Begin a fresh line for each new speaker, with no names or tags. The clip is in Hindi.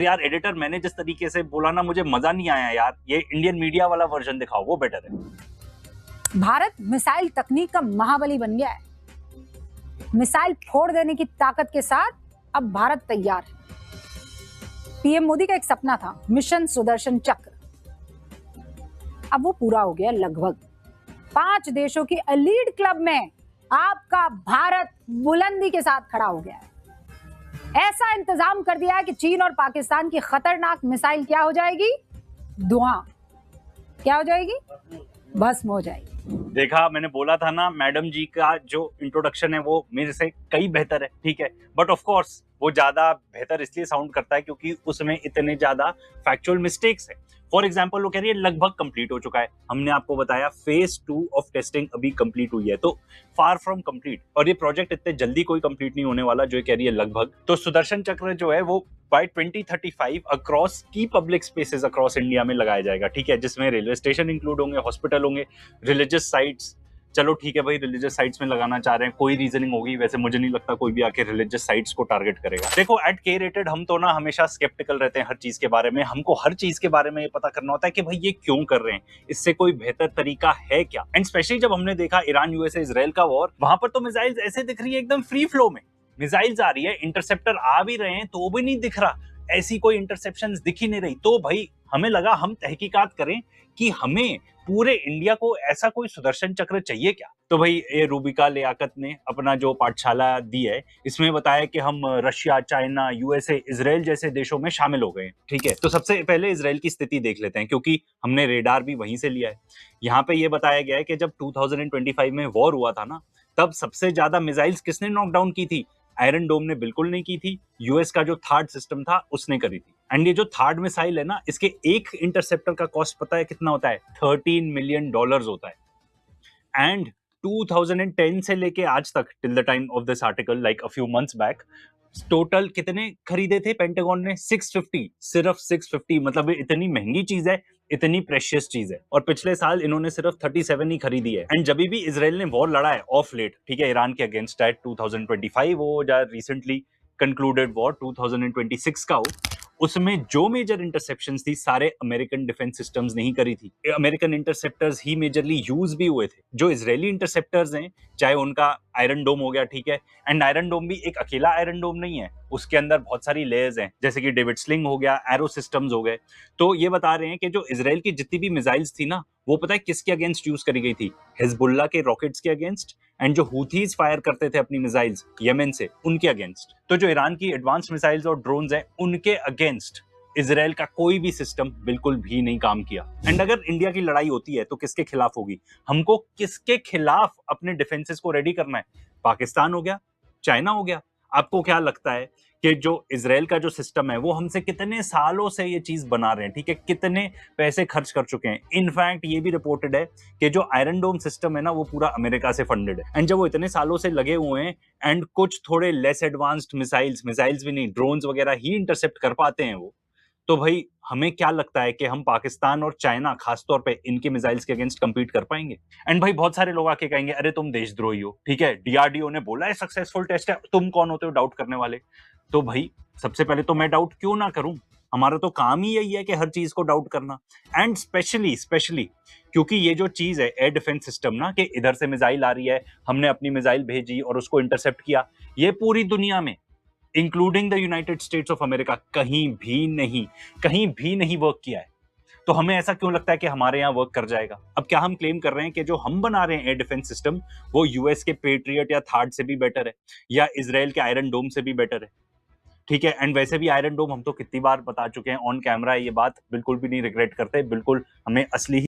यार एडिटर, मैंने जिस तरीके से बोला ना, मुझे मजा नहीं आया यार। ये इंडियन मीडिया वाला वर्जन दिखाओ, वो बेटर है।
भारत मिसाइल तकनीक का महाबली बन गया है। मिसाइल फोड़ देने की ताकत के साथ अब भारत तैयार है। पीएम मोदी का एक सपना था, मिशन सुदर्शन चक्र। अब वो पूरा हो गया लगभग। 5 देशों की एलीट क्लब में आपका भारत बुलंदी के साथ खड़ा हो गया है। ऐसा इंतजाम कर दिया है कि चीन और पाकिस्तान की खतरनाक मिसाइल क्या हो जाएगी? धुआं। क्या हो जाएगी? भस्म हो जाएगी।
देखा, मैंने बोला था ना, मैडम जी का जो इंट्रोडक्शन है वो मेरे से कई बेहतर है, ठीक है। बट ऑफ कोर्स वो ज्यादा बेहतर इसलिए साउंड करता है क्योंकि उसमें इतने ज्यादा फैक्चुअल मिस्टेक्स है। फॉर एग्जाम्पल, वो कह रही है लगभग कंप्लीट हो चुका है। हमने आपको बताया फेज 2 ऑफ टेस्टिंग अभी कंप्लीट हुई है, तो फार फ्रॉम कंप्लीट। और ये प्रोजेक्ट इतने जल्दी कोई कंप्लीट नहीं होने वाला, जो ये कह रही है लगभग। तो सुदर्शन चक्र जो है वो बाय 2035 अक्रॉस की पब्लिक स्पेसेस अक्रॉस इंडिया में लगाया जाएगा, ठीक है, जिसमें रेलवे स्टेशन इंक्लूड होंगे, हॉस्पिटल होंगे, रिलीजियस साइट्स। चलो ठीक है भाई, रिलीजियस साइट्स में लगाना चाह रहे हैं, कोई रीजनिंग होगी। वैसे मुझे नहीं लगता कोई भी आके रिलीजियस साइट्स को टारगेट करेगा। देखो, एट के रेटेड हम तो ना हमेशा स्केप्टिकल रहते हैं हर चीज के बारे में। हमको हर चीज के बारे में ये पता करना होता है कि भाई ये क्यों कर रहे हैं, इससे कोई बेहतर तरीका है क्या। एंड स्पेशली जब हमने देखा ईरान यूएसए इजराइल का वॉर, वहां पर तो मिसाइल्स ऐसे दिख रही है एकदम फ्री फ्लो में। मिसाइल्स आ रही है, इंटरसेप्टर आ भी रहे हैं तो भी नहीं दिख रहा, ऐसी कोई इंटरसेप्शंस दिख ही नहीं रही। तो भाई हमें लगा हम तहकीकात करें कि हमें पूरे इंडिया को ऐसा कोई सुदर्शन चक्र चाहिए क्या। तो भाई ये रूबिका लियाकत ने अपना जो पाठशाला दी है, इसमें बताया कि हम रशिया, चाइना, यूएसए, इजराइल जैसे देशों में शामिल हो गए, ठीक है। तो सबसे पहले इजराइल की स्थिति देख लेते हैं, क्योंकि हमने रेडार भी वहीं से लिया है। यहाँ पे ये बताया गया है कि जब 2025 में वॉर हुआ था ना, तब सबसे ज्यादा मिसाइल्स किसने नॉकडाउन की थी? आयरन डोम ने बिल्कुल नहीं की थी। यूएस का जो थर्ड सिस्टम था उसने करी थी। एंड ये जो थर्ड मिसाइल है ना, इसके एक इंटरसेप्टर का कॉस्ट पता है कितना होता है? $13 मिलियन होता है। एंड 2010 से लेके आज तक, till the time of this article, like a few months back, total कितने खरीदे थे पेंटागन ने? 650, सिर्फ 650। मतलब इतनी महंगी चीज है, इतनी प्रेशियस चीज है। और पिछले साल इन्होंने सिर्फ 37 ही खरीदी है। एंड जब भी इसराइल ने वॉर लड़ा है ऑफ लेट, ठीक है, ईरान के अगेंस्ट है 2025 हो या रिसेंटली कंक्लूडेड वॉर 2026 का हो, उसमें जो मेजर इंटरसेप्शंस थी सारे अमेरिकन डिफेंस सिस्टम्स ने ही करी थी। अमेरिकन इंटरसेप्टर्स ही मेजरली यूज भी हुए थे। जो इजरायली इंटरसेप्टर्स हैं, चाहे उनका आयरन डोम हो गया, ठीक है, एंड आयरन डोम भी एक अकेला आयरन डोम नहीं है, उसके अंदर बहुत सारी लेयर्स हैं, जैसे कि डेविड स्लिंग हो गया, एरो सिस्टम्स हो गए। तो ये बता रहे हैं कि जो इजराइल की जितनी भी मिसाइल्स थी ना, वो पता है किसके अगेंस्ट यूज करी गई थी? हिजबुल्लाह के रॉकेट्स के अगेंस्ट, एंड जो हूथीज फायर करते थे अपनी मिसाइल्स यमन से, उनके अगेंस्ट। तो जो ईरान की एडवांस मिसाइल्स और ड्रोन्स हैं, उनके अगेंस्ट इजराइल का कोई भी सिस्टम बिल्कुल भी नहीं काम किया। एंड अगर इंडिया की लड़ाई होती है तो किसके खिलाफ होगी? हमको किसके खिलाफ अपने डिफेंसेस को रेडी करना है? पाकिस्तान हो गया, चाइना हो गया। आपको क्या लगता है कि जो इजराइल का जो सिस्टम है वो हमसे कितने सालों से ये चीज बना रहे हैं, ठीक है, कितने पैसे खर्च कर चुके हैं? इनफैक्ट ये भी रिपोर्टेड है कि जो आयरन डोम सिस्टम है ना, वो पूरा अमेरिका से फंडेड है। एंड जब वो इतने सालों से लगे हुए हैं एंड कुछ थोड़े लेस एडवांस्ड मिसाइल्स भी नहीं, ड्रोन्स वगैरह ही इंटरसेप्ट कर पाते हैं वो, तो भाई हमें क्या लगता है कि हम पाकिस्तान और चाइना खासतौर पे इनके मिसाइल्स के अगेंस्ट compete कर पाएंगे? एंड भाई बहुत सारे लोग आके कहेंगे अरे तुम देशद्रोही हो, ठीक है, डीआरडीओ ने बोला है सक्सेसफुल टेस्ट है, तुम कौन होते हो डाउट करने वाले? तो भाई सबसे पहले तो मैं डाउट क्यों ना करूं? हमारा तो काम ही यही है कि हर चीज को डाउट करना। एंड स्पेशली क्योंकि ये जो चीज है एयर डिफेंस सिस्टम ना, कि इधर से मिसाइल आ रही है, हमने अपनी मिसाइल भेजी और उसको इंटरसेप्ट किया, ये पूरी दुनिया में including the United states of America कहीं भी नहीं वर्क किया है। तो हमें ऐसा क्यों लगता है कि हमारे यहाँ वर्क कर जाएगा? अब क्या हम क्लेम कर रहे हैं कि जो हम बना रहे हैं एयर डिफेंस सिस्टम, वो यूएस के पेट्रियट या थार्ड से भी बेटर है, या इजराइल के आयरन डोम से भी बेटर है, ठीक है? एंड वैसे भी आयरन डोम हम तो कितनी बार बता चुके हैं ऑन कैमरा, ये बात बिल्कुल भी नहीं रिग्रेट करते, बिल्कुल हमें असली